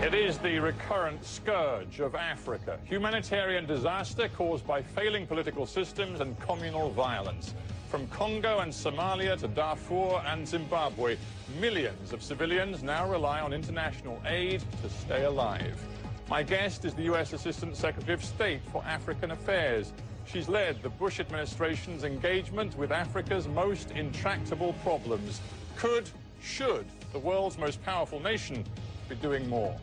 It is the recurrent scourge of Africa. Humanitarian disaster caused by failing political systems and communal violence. From Congo and Somalia to Darfur and Zimbabwe, millions of civilians now rely on international aid to stay alive. My guest is the U.S. Assistant Secretary of State for African Affairs. She's led the Bush administration's engagement with Africa's most intractable problems. Should the world's most powerful nation be doing more?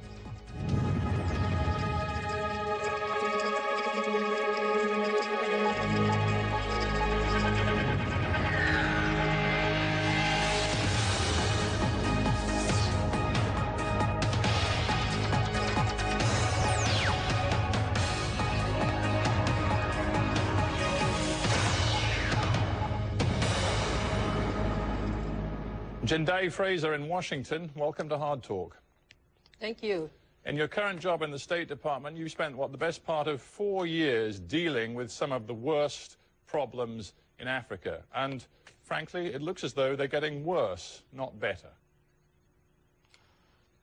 Jendayi Frazer in Washington, welcome to Hard Talk. Thank you. In your current job in the State Department, you've spent, the best part of 4 years dealing with some of the worst problems in Africa. And frankly, it looks as though they're getting worse, not better.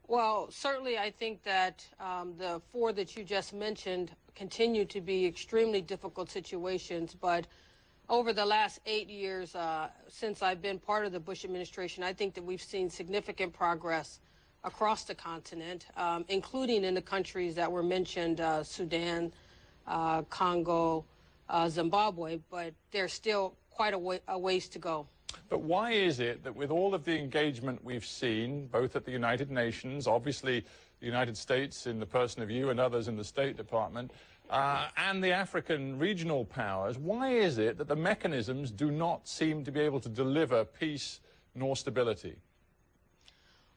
Well, certainly I think that the 4 that you just mentioned continue to be extremely difficult situations, but over the last 8 years, since I've been part of the Bush administration, I think that we've seen significant progress across the continent, including in the countries that were mentioned, Sudan, Congo, Zimbabwe, but there's still quite a ways to go. But why is it that with all of the engagement we've seen, both at the United Nations, obviously the United States in the person of you and others in the State Department, and the African regional powers, why is it that the mechanisms do not seem to be able to deliver peace nor stability?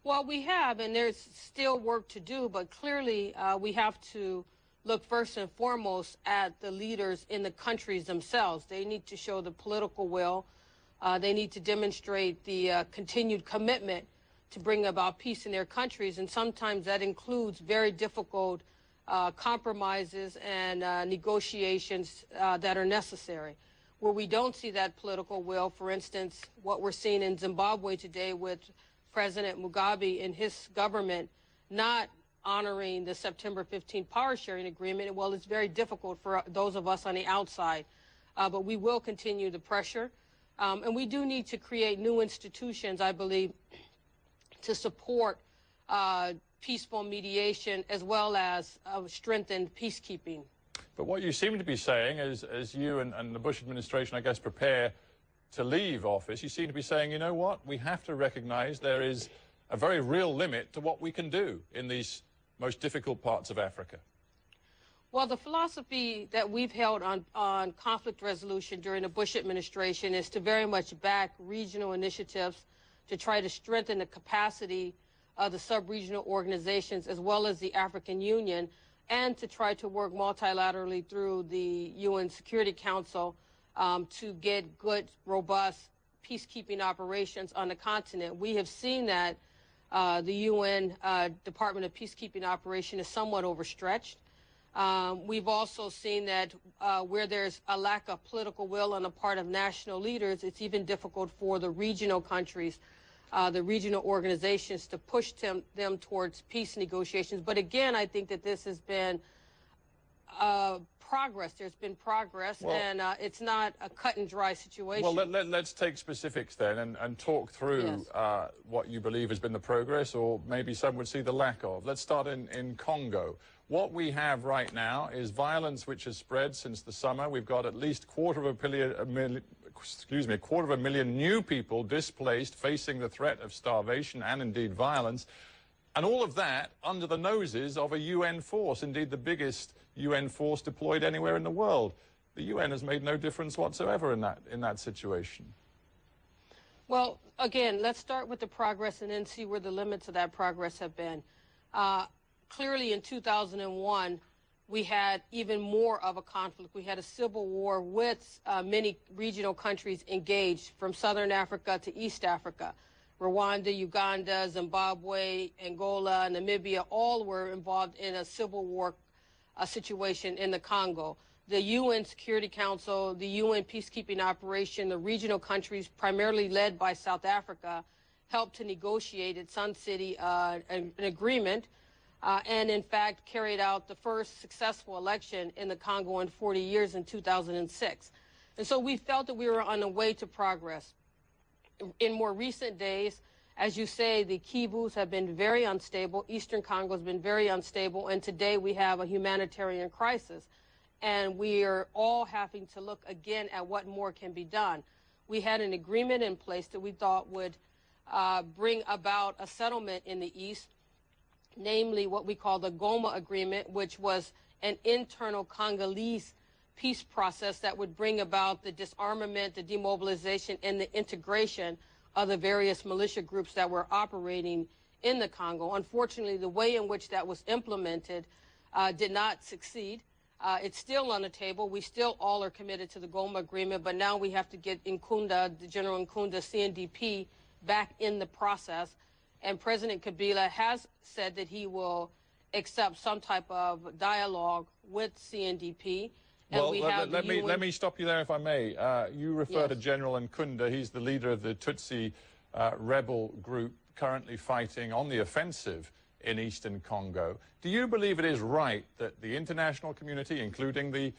Well, we have, and there's still work to do, but clearly we have to look first and foremost at the leaders in the countries themselves. They need to show the political will. They need to demonstrate the continued commitment to bring about peace in their countries, and sometimes that includes very difficult compromises and negotiations that are necessary. Where we don't see that political will, for instance, what we're seeing in Zimbabwe today with President Mugabe and his government not honoring the September 15 power sharing agreement, well, it's very difficult for those of us on the outside. But we will continue the pressure. And we do need to create new institutions, I believe, to support peaceful mediation as well as strengthened peacekeeping. But what you seem to be saying, as you and the Bush administration, I guess, prepare to leave office, you seem to be saying, you know what, we have to recognize there is a very real limit to what we can do in these most difficult parts of Africa. Well, the philosophy that we've held on conflict resolution during the Bush administration is to very much back regional initiatives to try to strengthen the capacity of the sub-regional organizations as well as the African Union, and to try to work multilaterally through the UN Security Council to get good, robust peacekeeping operations on the continent. We have seen that the UN Department of Peacekeeping Operation is somewhat overstretched. We've also seen that where there's a lack of political will on the part of national leaders, it's even difficult for the regional countries, the regional organizations to push them towards peace negotiations. But again, I think that this has been progress. There's been progress, well, and it's not a cut and dry situation. Well, let's take specifics then and talk through what you believe has been the progress, or maybe some would see the lack of. Let's start in Congo. What we have right now is violence which has spread since the summer. We've got at least a quarter of a million new people displaced, facing the threat of starvation and indeed violence. And all of that under the noses of a UN force, indeed the biggest UN force deployed anywhere in the world. The UN has made no difference whatsoever in that situation. Well, again, let's start with the progress and then see where the limits of that progress have been. Clearly in 2001, we had even more of a conflict. We had a civil war with many regional countries engaged, from Southern Africa to East Africa. Rwanda, Uganda, Zimbabwe, Angola, Namibia, all were involved in a civil war situation in the Congo. The UN Security Council, the UN peacekeeping operation, the regional countries, primarily led by South Africa, helped to negotiate at Sun City an agreement and in fact carried out the first successful election in the Congo in 40 years in 2006. And so we felt that we were on the way to progress. In more recent days, as you say, the Kivus have been very unstable. Eastern Congo has been very unstable. And today we have a humanitarian crisis. And we are all having to look again at what more can be done. We had an agreement in place that we thought would bring about a settlement in the East, namely what we call the Goma Agreement, which was an internal Congolese peace process that would bring about the disarmament, the demobilization, and the integration of the various militia groups that were operating in the Congo. Unfortunately, the way in which that was implemented did not succeed. It's still on the table. We still all are committed to the Goma Agreement, but now we have to get Nkunda, the General Nkunda, CNDP, back in the process. And President Kabila has said that he will accept some type of dialogue with CNDP. Well, let me stop you there, if I may. You refer to General Nkunda. He's the leader of the Tutsi rebel group currently fighting on the offensive in eastern Congo. Do you believe it is right that the international community, including the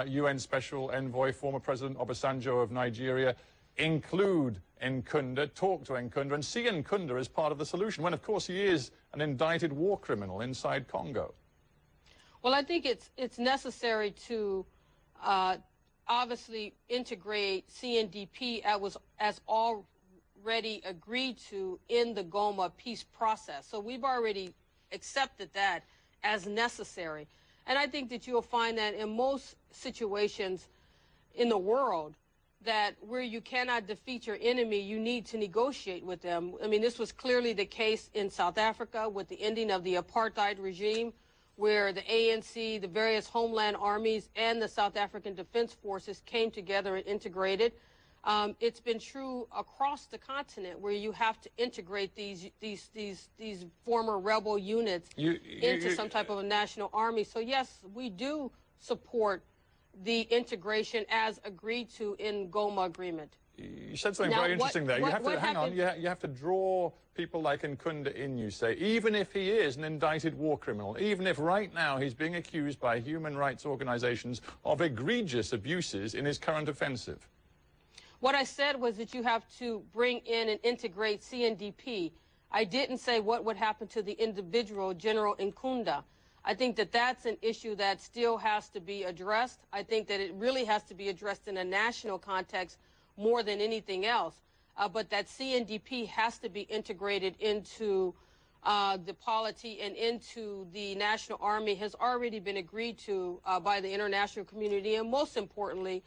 UN Special Envoy, former President Obasanjo of Nigeria, include Nkunda, talk to Nkunda, and see Nkunda as part of the solution, when, of course, he is an indicted war criminal inside Congo? Well, I think it's necessary to obviously integrate CNDP as already agreed to in the Goma peace process. So we've already accepted that as necessary. And I think that you'll find that in most situations in the world, that where you cannot defeat your enemy, you need to negotiate with them. I mean, this was clearly the case in South Africa with the ending of the apartheid regime, where the ANC, the various homeland armies, and the South African Defense Forces came together and integrated. It's been true across the continent, where you have to integrate these former rebel units into some type of a national army. So yes, we do support the integration as agreed to in Goma Agreement. You said something very interesting there. You have to hang on. You have to draw people like Nkunda in, you say, even if he is an indicted war criminal, even if right now he's being accused by human rights organizations of egregious abuses in his current offensive. What I said was that you have to bring in and integrate CNDP. I didn't say what would happen to the individual, General Nkunda. I think that that's an issue that still has to be addressed. I think that it really has to be addressed in a national context more than anything else. But that CNDP has to be integrated into the polity and into the national army has already been agreed to by the international community, and most importantly,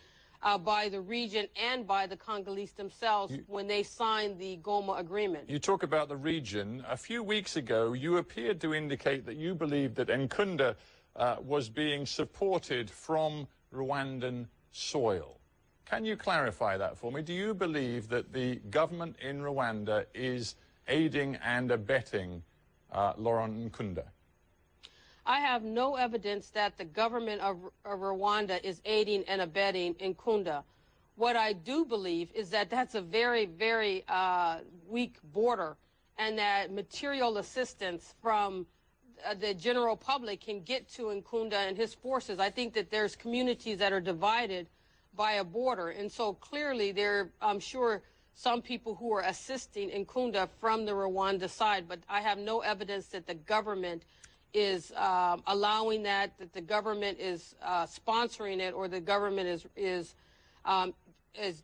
by the region and by the Congolese themselves when they signed the Goma Agreement. You talk about the region. A few weeks ago, you appeared to indicate that you believed that Nkunda was being supported from Rwandan soil. Can you clarify that for me? Do you believe that the government in Rwanda is aiding and abetting Laurent Nkunda? I have no evidence that the government of Rwanda is aiding and abetting Nkunda. What I do believe is that that's a very, very weak border, and that material assistance from the general public can get to Nkunda and his forces. I think that there's communities that are divided by a border, and so clearly I'm sure some people who are assisting Nkunda from the Rwanda side, but I have no evidence that the government is allowing that the government is sponsoring it, or the government is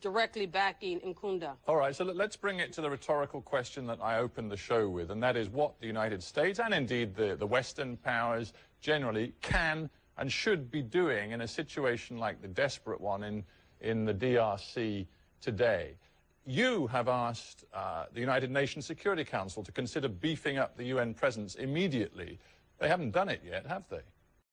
directly backing Nkunda. All right, so let's bring it to the rhetorical question that I opened the show with, and that is what the United States and indeed the Western powers generally can and should be doing in a situation like the desperate one in the DRC today. You have asked the United Nations Security Council to consider beefing up the UN presence immediately. They haven't done it yet, have they?